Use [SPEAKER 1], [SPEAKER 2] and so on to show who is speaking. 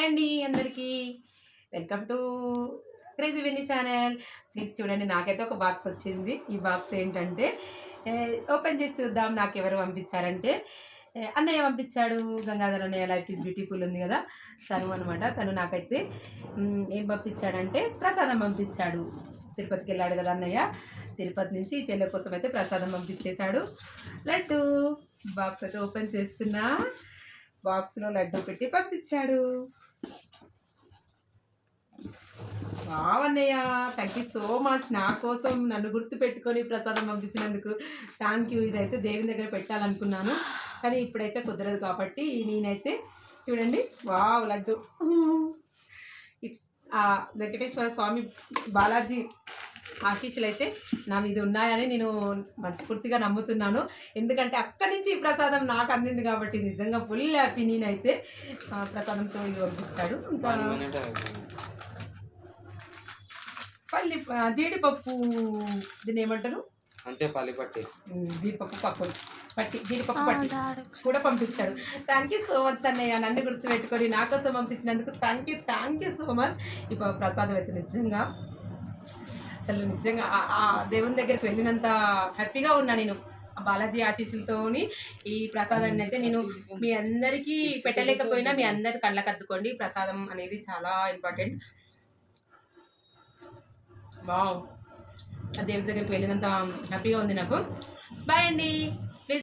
[SPEAKER 1] అండి అందరికీ. Welcome to crazy Winnie channel. Please చూడండి, నాకైతే ఒక బాక్స్ వచ్చింది. ఈ బాక్స్ ఏంటంటే ఓపెన్ చేసి చూద్దాం. నాకెవరు పంపించారంటే అన్నయ్య పంపించాడు. గంగాధర్ అన్నయ్య లైఫ్ ఈజ్ బ్యూటిఫుల్ ఉంది కదా, తను అనమాట. తను నాకైతే ఏం పంపించాడంటే ప్రసాదం పంపించాడు. తిరుపతికి వెళ్ళాడు కదా అన్నయ్య, తిరుపతి నుంచి చెల్లె కోసం అయితే ప్రసాదం పంపించేశాడు. లడ్డు బాక్స్ అయితే ఓపెన్ చేస్తున్నా. బాక్స్లో లడ్డు పెట్టి పంపించాడు. బావన్నయ్య, థ్యాంక్ యూ సో మచ్. నా కోసం నన్ను గుర్తు పెట్టుకొని ప్రసాదం పంపించినందుకు థ్యాంక్ యూ. ఇదైతే దేవుని దగ్గర పెట్టాలనుకున్నాను, కానీ ఇప్పుడైతే కుదరదు కాబట్టి నేనైతే చూడండి, వావ్ లడ్డు. వెంకటేశ్వర స్వామి బాలాజీ ఆశీస్సులు అయితే నా మీద ఉన్నాయని నేను మనస్ఫూర్తిగా నమ్ముతున్నాను. ఎందుకంటే అక్కడి నుంచి ఈ ప్రసాదం నాకు అందింది కాబట్టి నిజంగా ఫుల్ హ్యాపీ. నేనైతే ప్రసాదంతో ఇది పంపించాడు. ఇంకా జీడిపప్పు, దీన్ని ఏమంటారు,
[SPEAKER 2] అంతే పల్లి పట్టి,
[SPEAKER 1] జీడిపప్పు పట్టి కూడా పంపించాడు. థ్యాంక్ యూ సో మచ్ అన్నయ్య, నన్ను గుర్తుపెట్టుకొని నా కోసం పంపించినందుకు థ్యాంక్ యూ సో మచ్. ఈ ప్రసాదం అయితే నిజంగా అసలు నిజంగా ఆ దేవుని దగ్గరికి వెళ్ళినంత హ్యాపీగా ఉన్నా నేను. బాలాజీ ఆశీస్సులతోని ఈ ప్రసాదాన్ని అయితే నేను మీ అందరికీ పెట్టలేకపోయినా మీ అందరి కళ్ళకద్దుకోండి. ప్రసాదం అనేది చాలా ఇంపార్టెంట్. వావ్, ఆ దేవుడి దగ్గరికి వెళ్ళినంత హ్యాపీగా ఉంది నాకు. బాయ్ అండి.